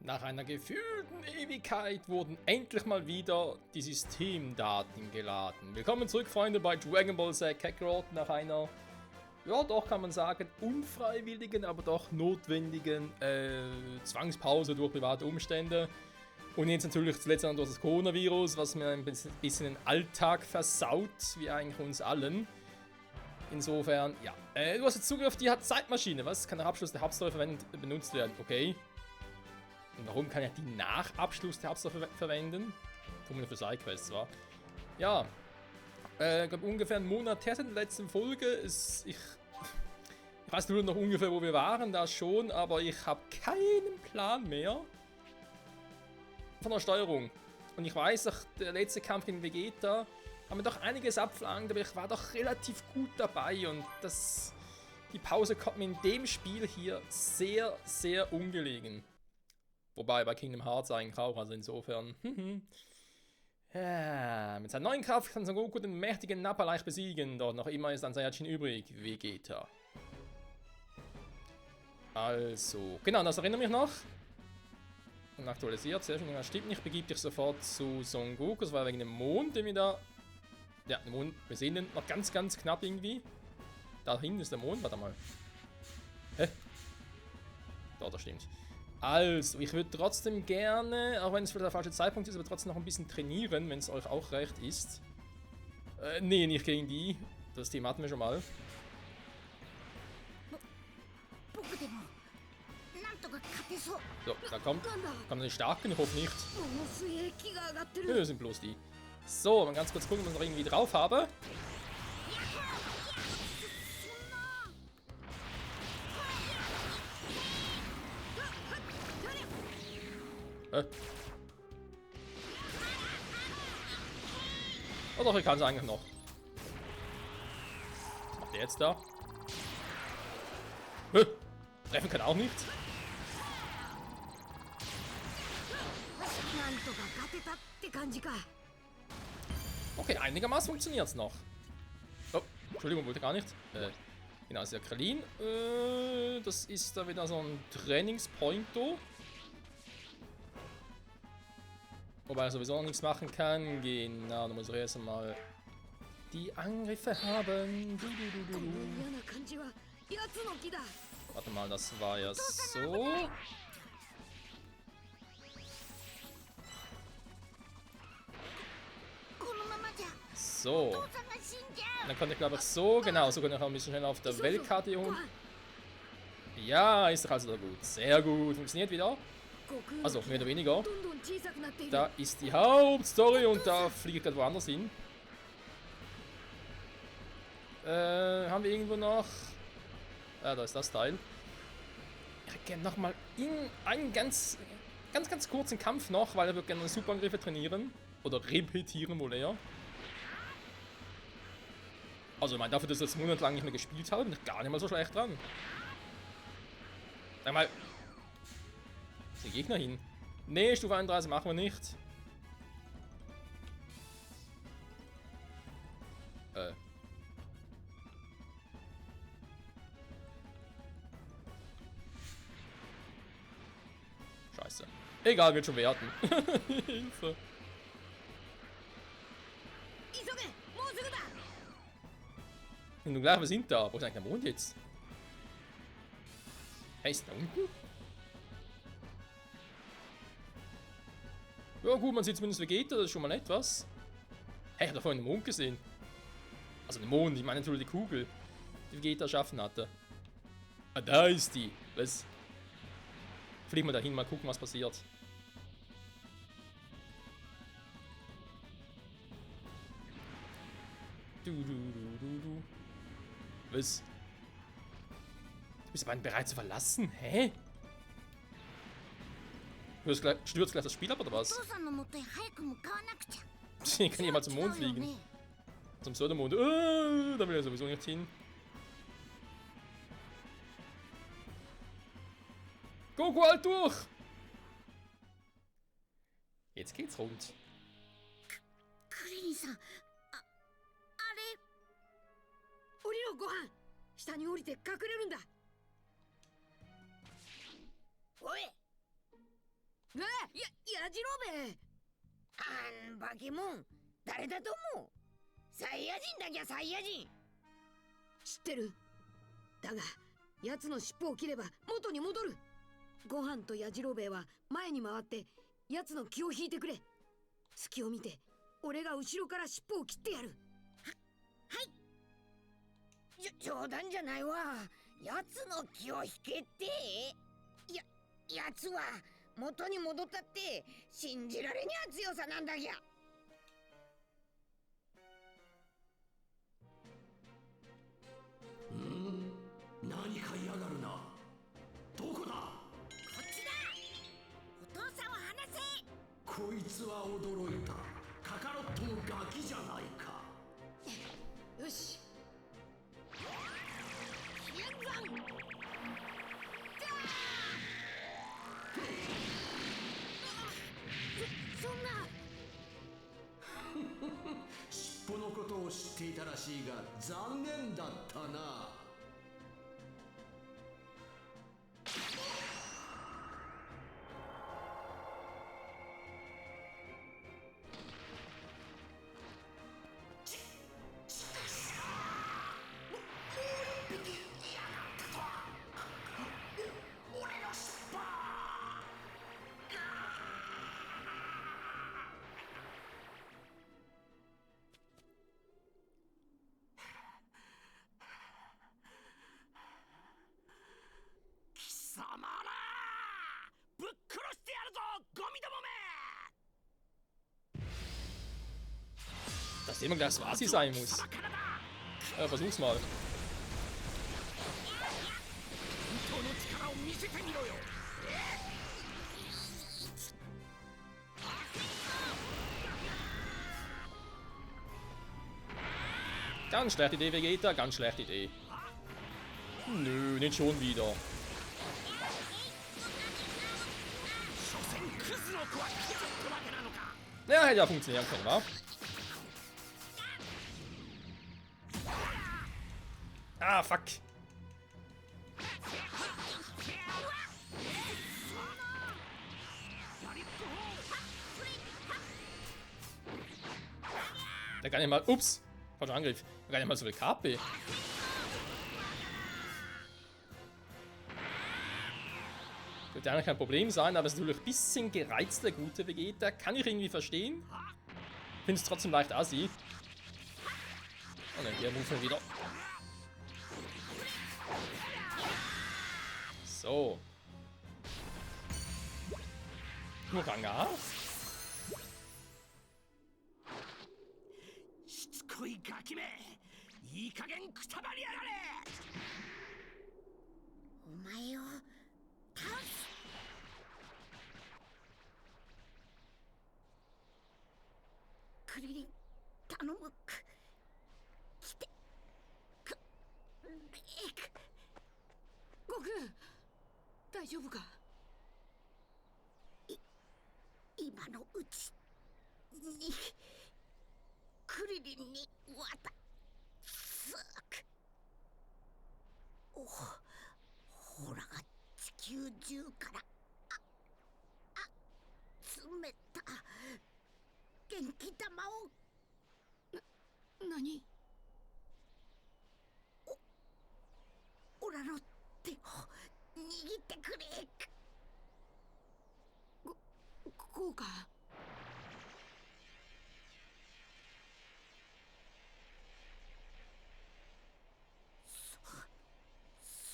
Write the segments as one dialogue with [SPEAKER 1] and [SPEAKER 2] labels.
[SPEAKER 1] Nach einer gefühlten Ewigkeit wurden endlich mal wieder die Systemdaten geladen. Willkommen zurück, Freunde, bei Dragon Ball Z Kakarot nach einer, ja doch kann man sagen, unfreiwilligen, aber doch notwendigen Zwangspause durch private Umstände. Und jetzt natürlich zuletzt noch durch das Coronavirus, was mir ein bisschen den Alltag versaut, wie eigentlich uns allen. Insofern, ja. Du hast jetzt Zugriff auf die Zeitmaschine. Was? Kann nach Abschluss der Hauptstory benutzt werden? Okay. Und warum kann er die nach Abschluss der Hauptstory verwenden? Tun wir für Sidequests, wa? Ja. Ich glaube ungefähr einen Monat her seit der letzten Folge. Ich weiß nur noch ungefähr, wo wir waren, da schon, aber ich habe keinen Plan mehr von der Steuerung. Und ich weiß, auch der letzte Kampf gegen Vegeta haben wir doch einiges abverlangt, aber ich war doch relativ gut dabei und die Pause kommt mir in dem Spiel hier sehr, sehr ungelegen. Wobei bei Kingdom Hearts eigentlich auch, also insofern. Ja, mit seiner neuen Kraft kann Son Goku den mächtigen Nappa leicht besiegen, doch noch immer ist ein Saiyajin übrig, Vegeta. Also, genau, das erinnert mich noch. Und aktualisiert, sehr schön, das stimmt nicht, begib dich sofort zu Son Goku, das war wegen dem Mond, den wir da... Ja, der Mond, wir sehen den noch ganz, ganz knapp irgendwie. Da hinten ist der Mond, warte mal. Hä? Da stimmt. Also, ich würde trotzdem gerne, auch wenn es vielleicht der falsche Zeitpunkt ist, aber trotzdem noch ein bisschen trainieren, wenn es euch auch recht ist. Nee, nicht gegen die. Das Thema hatten wir schon mal. So, da kommt die Starken, ich hoffe nicht. Nö, sind bloß die. So, mal ganz kurz gucken, ob ich noch irgendwie drauf habe. Oh doch, ich kann es eigentlich noch. Was macht der jetzt da? Treffen kann auch nicht. Okay, einigermaßen funktioniert es noch. Oh, Entschuldigung, wollte gar nicht. Genau, ist ja Krillin. Das ist da wieder so ein Trainingspointo. Wobei er sowieso noch nichts machen kann. Genau, da muss er erst einmal die Angriffe haben. Warte mal, das war ja so. So. Dann konnte ich, glaube ich, so. Genau, so kann ich auch ein bisschen schneller auf der Weltkarte hier holen. Ja, ist doch also gut. Sehr gut. Funktioniert wieder. Also, mehr oder weniger. Da ist die Hauptstory und da fliege ich gerade woanders hin. Haben wir irgendwo noch... da ist das Teil. Ich hätte gerne nochmal einen ganz kurzen Kampf noch, weil er würde gerne Superangriffe trainieren. Oder repetieren wohl eher. Also, ich meine, dafür, dass ich das monatelang nicht mehr gespielt habe, bin ich gar nicht mal so schlecht dran. Sag mal. Ist der Gegner hin? Nee, Stufe 31 machen wir nicht. Scheiße. Egal, wird schon werten. Hilfe. Und nun gleich, wir sind da. Wo ist eigentlich der Mond jetzt? Hey, ist da unten? Ja gut, man sieht zumindest Vegeta, das ist schon mal etwas. Hey, ich hab da vorhin den Mond gesehen. Also den Mond, ich meine natürlich die Kugel, die Vegeta erschaffen hatte. Ah, da ist die. Was? Fliegen wir da hin, mal gucken, was passiert. Du. Was? Du bist aber bereit zu verlassen? Hä? Stürzt gleich das Spiel ab, oder was? Ich kann hier mal zum Mond fliegen. Zum Sodermond. Da will er sowieso nicht hin. Goku, halt durch! Jetzt geht's rund.
[SPEAKER 2] Krillin-san, 降りろ、ご飯。下に降りて隠れるんだ。おい。やじろべえ。あんバケモン、誰だと思う？サイヤ人だきゃサイヤ人。知ってる。だが奴の尻尾を切れば元に戻る。ご飯とやじろべえは前に回って奴の気を引いてくれ。隙を見て俺が後ろから尻尾を切ってやる。はい。冗談じゃないわ。奴の気を引けって。奴は元に戻ったって信じられにゃ強さなんだぎゃ。
[SPEAKER 3] 何か嫌がるな。どこだ？
[SPEAKER 2] こっちだ。お父さんを離せ。
[SPEAKER 3] こいつは驚いた。カカロットのガキじゃないか。
[SPEAKER 2] よし。飛燕山。そんな。
[SPEAKER 3] 尻尾のことを知っていたらしいが残念だったな。貴様らぶっ殺してやるぞ、ゴミどもめ。
[SPEAKER 1] Dass immer gleich Swasi sein muss. Ja, versuch's mal.
[SPEAKER 3] 本当の力を見せてみろよ。
[SPEAKER 1] Ganz schlechte Idee, Vegeta, ganz schlechte Idee. Nö, nicht schon wieder. Ja, hätte ja funktionieren können, wa? Ah, fuck. Der kann nicht mal. Ups! Falscher Angriff. Der kann nicht mal so viel KP. Könnte eigentlich kein Problem sein, aber es ist natürlich ein bisschen gereizt, der gute Vegeta. Kann ich irgendwie verstehen. Finde es trotzdem leicht assi. Und dann hier rufen wir wieder. So. Kuranga.
[SPEAKER 3] しつこいガキめ、いい加減くたばりやがれ。
[SPEAKER 2] お前を倒す。クリリン頼む。来て。悟空、大丈夫か？今のうちにクリリンに渡す。ほらが地球中から集めた元気玉を。何？オラの手を握ってくれ。こうか？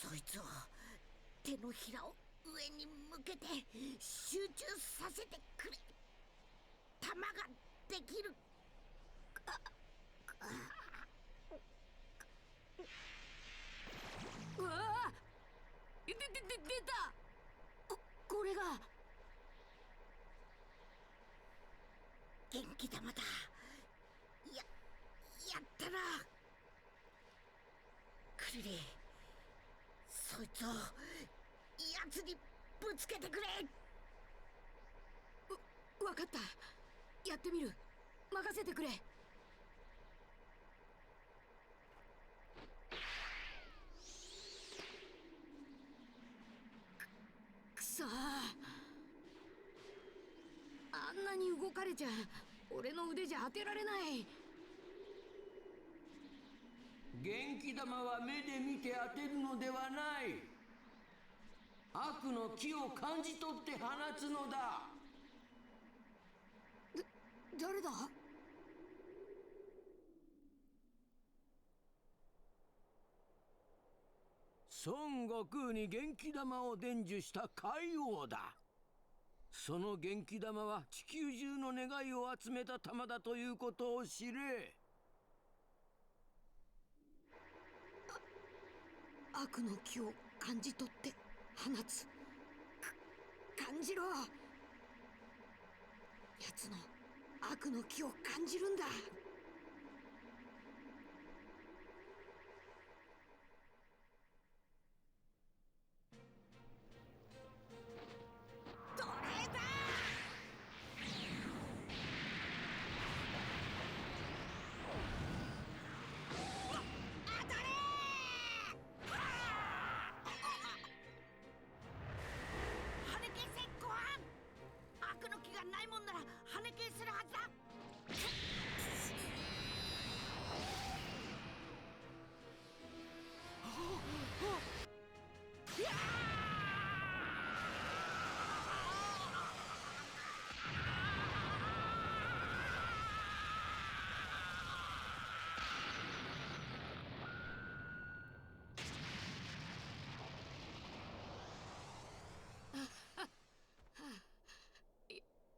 [SPEAKER 2] そいつを手のひらを上に向けて集中させてくれ。玉ができる。うわあ！出た！これが元気玉だ。やったな。クリリン、そいつを奴にぶつけてくれ。わかった。やってみる。任せてくれ。くそー。なに動かれちゃ俺の腕じゃ当てられない。
[SPEAKER 4] 元気玉は目で見て当てるのではない。悪の気を感じ取って放つのだ。
[SPEAKER 2] 誰だ？
[SPEAKER 4] 孫悟空に元気玉を伝授した海王だ。その元気玉は地球中の願いを集めた玉だということを知れ。
[SPEAKER 2] 悪の気を感じ取って放つ。感じろ。奴の悪の気を感じるんだ。
[SPEAKER 3] 取れた。当たれ。跳ね消せご飯。悪の気がないもんなら跳ね消せるはずだ。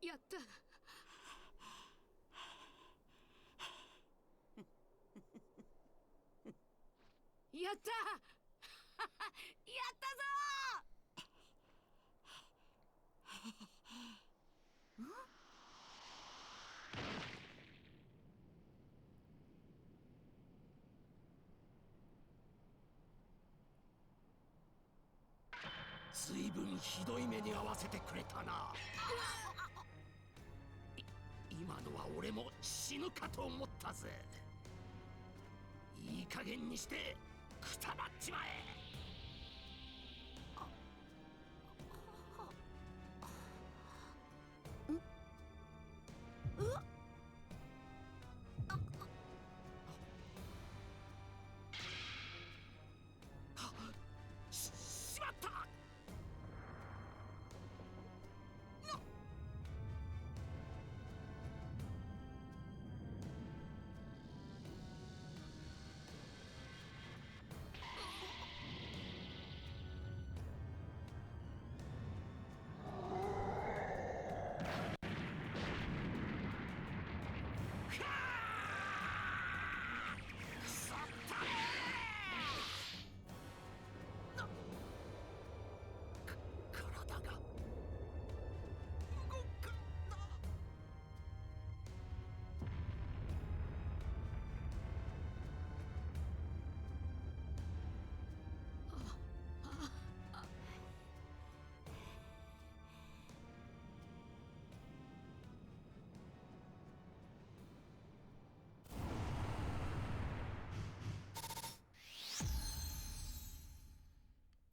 [SPEAKER 2] やった。やったやったぞ。
[SPEAKER 3] ずいぶんひどい目に遭わせてくれたな。今のは俺も死ぬかと思ったぜ。いい加減にしてくたばっちまえ。しまった。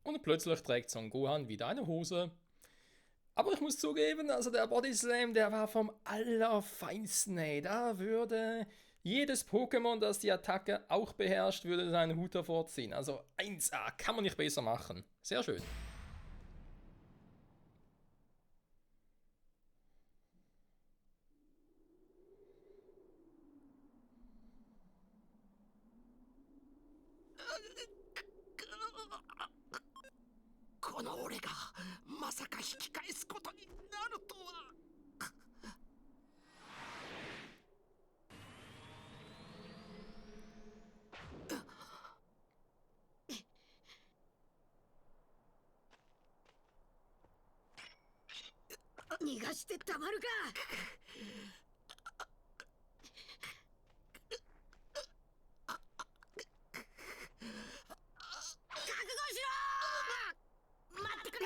[SPEAKER 1] Und plötzlich trägt Son Gohan wieder eine Hose. Aber ich muss zugeben, also der Body Slam, der war vom Allerfeinsten, ey. Da würde jedes Pokémon, das die Attacke auch beherrscht, würde seinen Hut hervorziehen. Also 1A, kann man nicht besser machen. Sehr schön.
[SPEAKER 3] この俺がまさか引き返すことになるとは。
[SPEAKER 2] 逃がしてたまるか。覚悟しろ。待ってくれ。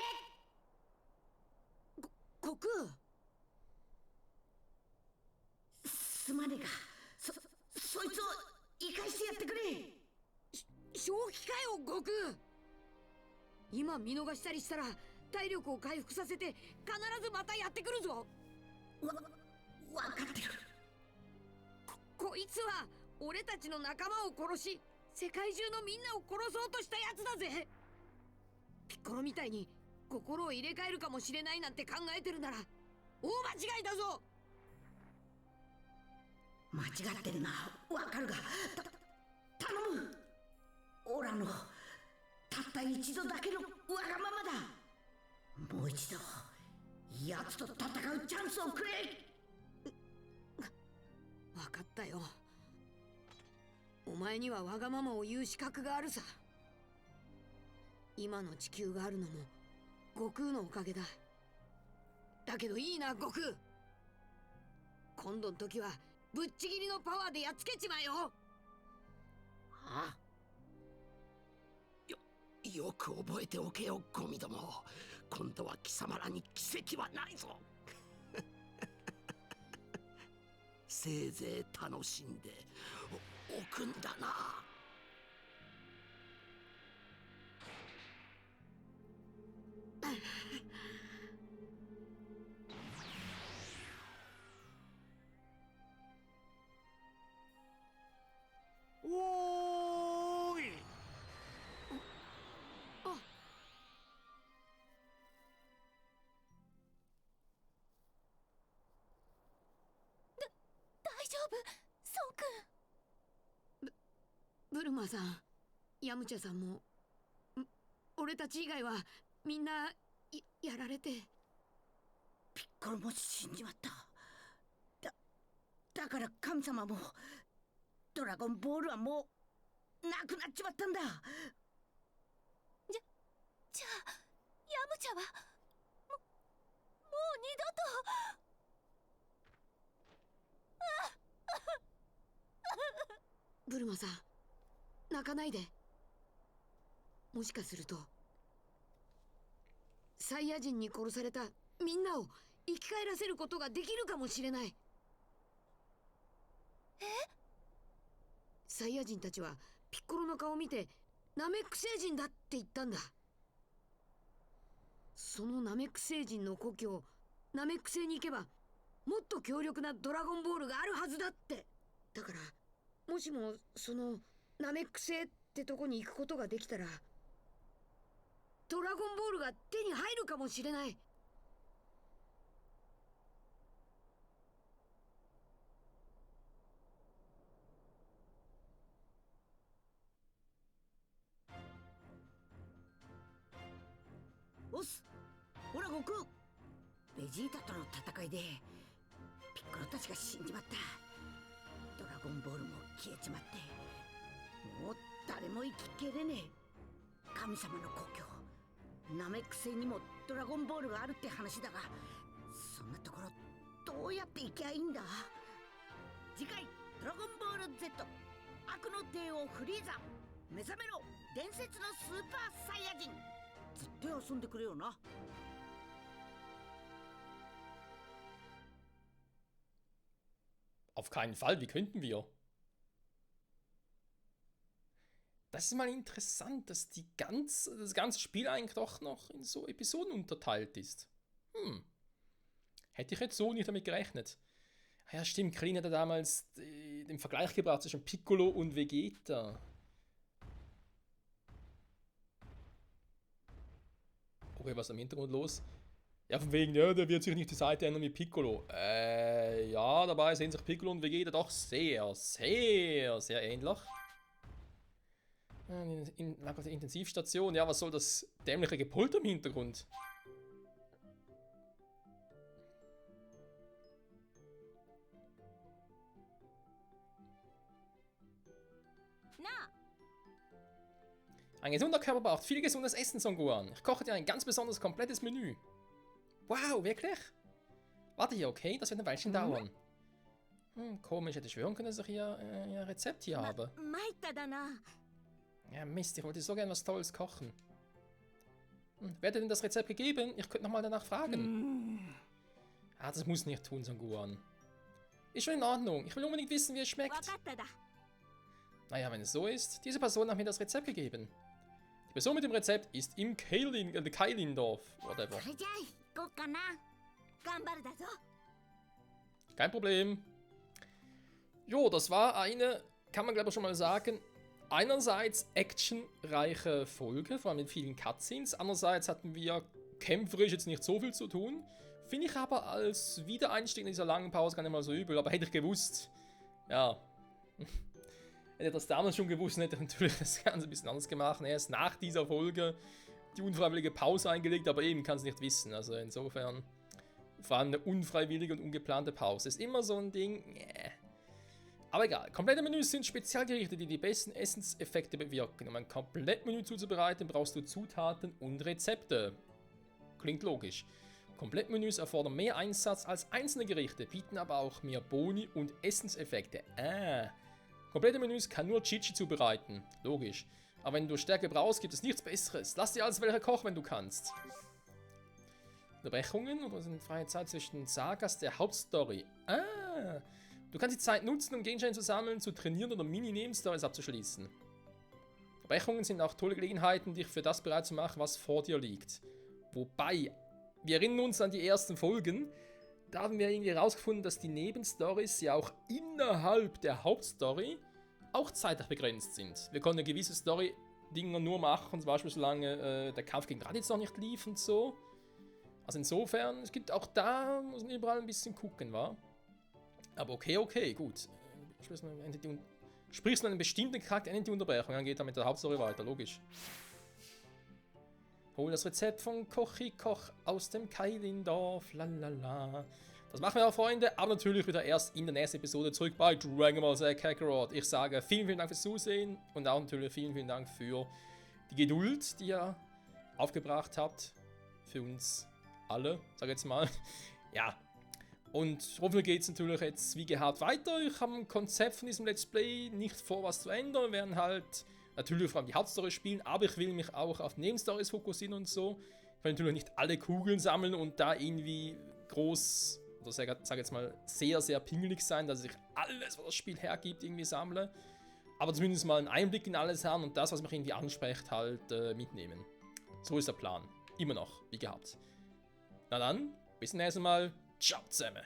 [SPEAKER 2] 悟空、すまねえが、そいつを生かしてやってくれ。正気かよ悟空。今見逃したりしたら体力を回復させて必ずまたやってくるぞ。わかってる。こいつは俺たちの仲間を殺し、世界中のみんなを殺そうとしたやつだぜ。ピッコロみたいに心を入れ替えるかもしれないなんて考えてるなら大間違いだぞ。間違ってるな、わかるが、頼む。オラのたった一度だけのわがままだ。もう一度奴と戦うチャンスをくれ。分かったよ。お前にはわがままを言う資格があるさ。今の地球があるのも悟空のおかげだ。だけどいいな悟空、今度の時はぶっちぎりのパワーでやっつけちまえよ。
[SPEAKER 3] はあ、よく覚えておけよ、ゴミども。今度は貴様らに奇跡はないぞ。せいぜい楽しんでおくんだな。おーい。
[SPEAKER 2] 大丈夫、ソン君。ブルマさん、ヤムチャさんも、俺たち以外はみんなやられて。ピッコロも死んじまった。だから神様もドラゴンボールはもうなくなっちまったんだ。じゃあヤムチャはもう二度と。ブルマさん、泣かないで。もしかするとサイヤ人に殺されたみんなを生き返らせることができるかもしれない。サイヤ人たちはピッコロの顔を見てナメック星人だって言ったんだ。そのナメック星人の故郷ナメック星に行けばもっと強力なドラゴンボールがあるはずだって。だからもしもそのナメック星ってとこに行くことができたらドラゴンボールが手に入るかもしれない。オス、ほら悟空、ベジータとの戦いでピッコロたちが死んじまった。ドラゴンボールも消えちまって、もう誰も生ききれねえ。神様の故郷ナメック星にもドラゴンボールがあるって話だが、そんなところどうやって行きゃいいんだ。次回ドラゴンボール Z 悪の帝王フリーザ、目覚めろ伝説のスーパーサイヤ人。ずっと遊んでくれよな。
[SPEAKER 1] Auf keinen Fall, wie könnten wir? Das ist mal interessant, dass das ganze Spiel eigentlich doch noch in so Episoden unterteilt ist. Hätte ich jetzt so nicht damit gerechnet. Ja, stimmt, Krillin hat ja damals den Vergleich gebracht zwischen Piccolo und Vegeta. Okay, was ist im Hintergrund los? Ja, von wegen, ja, der wird sich nicht die Seite ändern wie Piccolo. Ja, dabei sehen sich Piccolo und Vegeta doch sehr, sehr, sehr ähnlich. Lag auf der Intensivstation. Ja, was soll das dämliche Gepolter im Hintergrund? Ein gesunder Körper braucht viel gesundes Essen, Son Gohan. Ich koche dir ein ganz besonders komplettes Menü. Wow, wirklich? Warte hier, okay? Das wird ein Weilchen dauern. Komisch, hätte ich schwören können, dass ich hier ein Rezept hier habe. Ja, Mist, ich wollte so gern was Tolles kochen. Wer hat denn das Rezept gegeben? Ich könnte nochmal danach fragen. Ah, das muss nicht tun, Son Gohan. Ist schon in Ordnung. Ich will unbedingt wissen, wie es schmeckt. Naja, wenn es so ist, diese Person hat mir das Rezept gegeben. Die Person mit dem Rezept ist im Kailindorf. Whatever. Kein Problem. Jo, das war eine, kann man glaube ich schon mal sagen, einerseits actionreiche Folge, vor allem mit vielen Cutscenes. Andererseits hatten wir kämpferisch jetzt nicht so viel zu tun. Finde ich aber als Wiedereinstieg in dieser langen Pause gar nicht mal so übel. Aber hätte ich gewusst, ja, hätte ich das damals schon gewusst, hätte ich natürlich das Ganze ein bisschen anders gemacht. Erst nach dieser Folge die unfreiwillige Pause eingelegt, aber eben kann es nicht wissen. Also insofern, vor allem eine unfreiwillige und ungeplante Pause ist immer so ein Ding. Aber egal, komplette Menüs sind Spezialgerichte, die die besten Essenseffekte bewirken. Um ein Komplettmenü zuzubereiten, brauchst du Zutaten und Rezepte. Klingt logisch. Komplettmenüs erfordern mehr Einsatz als einzelne Gerichte, bieten aber auch mehr Boni und Essenseffekte. Komplette Menüs kann nur Chichi zubereiten. Logisch. Aber wenn du Stärke brauchst, gibt es nichts Besseres. Lass dir als welcher Koch, wenn du kannst. Unterbrechungen oder sind freie Zeit zwischen Sagas der Hauptstory. Du kannst die Zeit nutzen, um Gegenstände zu sammeln, zu trainieren oder Mini-Nebenstories abzuschließen. Unterbrechungen sind auch tolle Gelegenheiten, dich für das bereit zu machen, was vor dir liegt. Wobei, wir erinnern uns an die ersten Folgen, da haben wir irgendwie herausgefunden, dass die Nebenstories ja auch innerhalb der Hauptstory auch zeitlich begrenzt sind. Wir konnten gewisse Story-Dinge nur machen, zum Beispiel solange der Kampf gegen Raditz noch nicht lief und so. Also insofern, es gibt auch da, muss man überall ein bisschen gucken, wa? Aber okay, gut. Sprichst du einen bestimmten Charakter, endet die Unterbrechung, dann geht er mit der Hauptstory weiter, logisch. Hol das Rezept von Kochi Koch aus dem Kailindorf, lalala. Das machen wir auch, Freunde, aber natürlich wieder erst in der nächsten Episode zurück bei Dragon Ball Z Kakarot. Ich sage vielen Dank fürs Zusehen und auch natürlich vielen Dank für die Geduld, die ihr aufgebracht habt. Für uns alle, sag jetzt mal. Ja. Und hoffentlich geht es natürlich jetzt wie gehabt weiter. Ich habe ein Konzept von diesem Let's Play, nicht vor, was zu ändern. Wir werden halt natürlich vor allem die Hauptstory spielen, aber ich will mich auch auf Nebenstories fokussieren und so. Ich will natürlich nicht alle Kugeln sammeln und da irgendwie groß, oder sag jetzt mal, sehr, sehr pingelig sein, dass ich alles, was das Spiel hergibt, irgendwie sammle. Aber zumindest mal einen Einblick in alles haben und das, was mich irgendwie anspricht, halt mitnehmen. So ist der Plan. Immer noch, wie gehabt. Na dann, bis zum nächsten Mal. Ciao zusammen.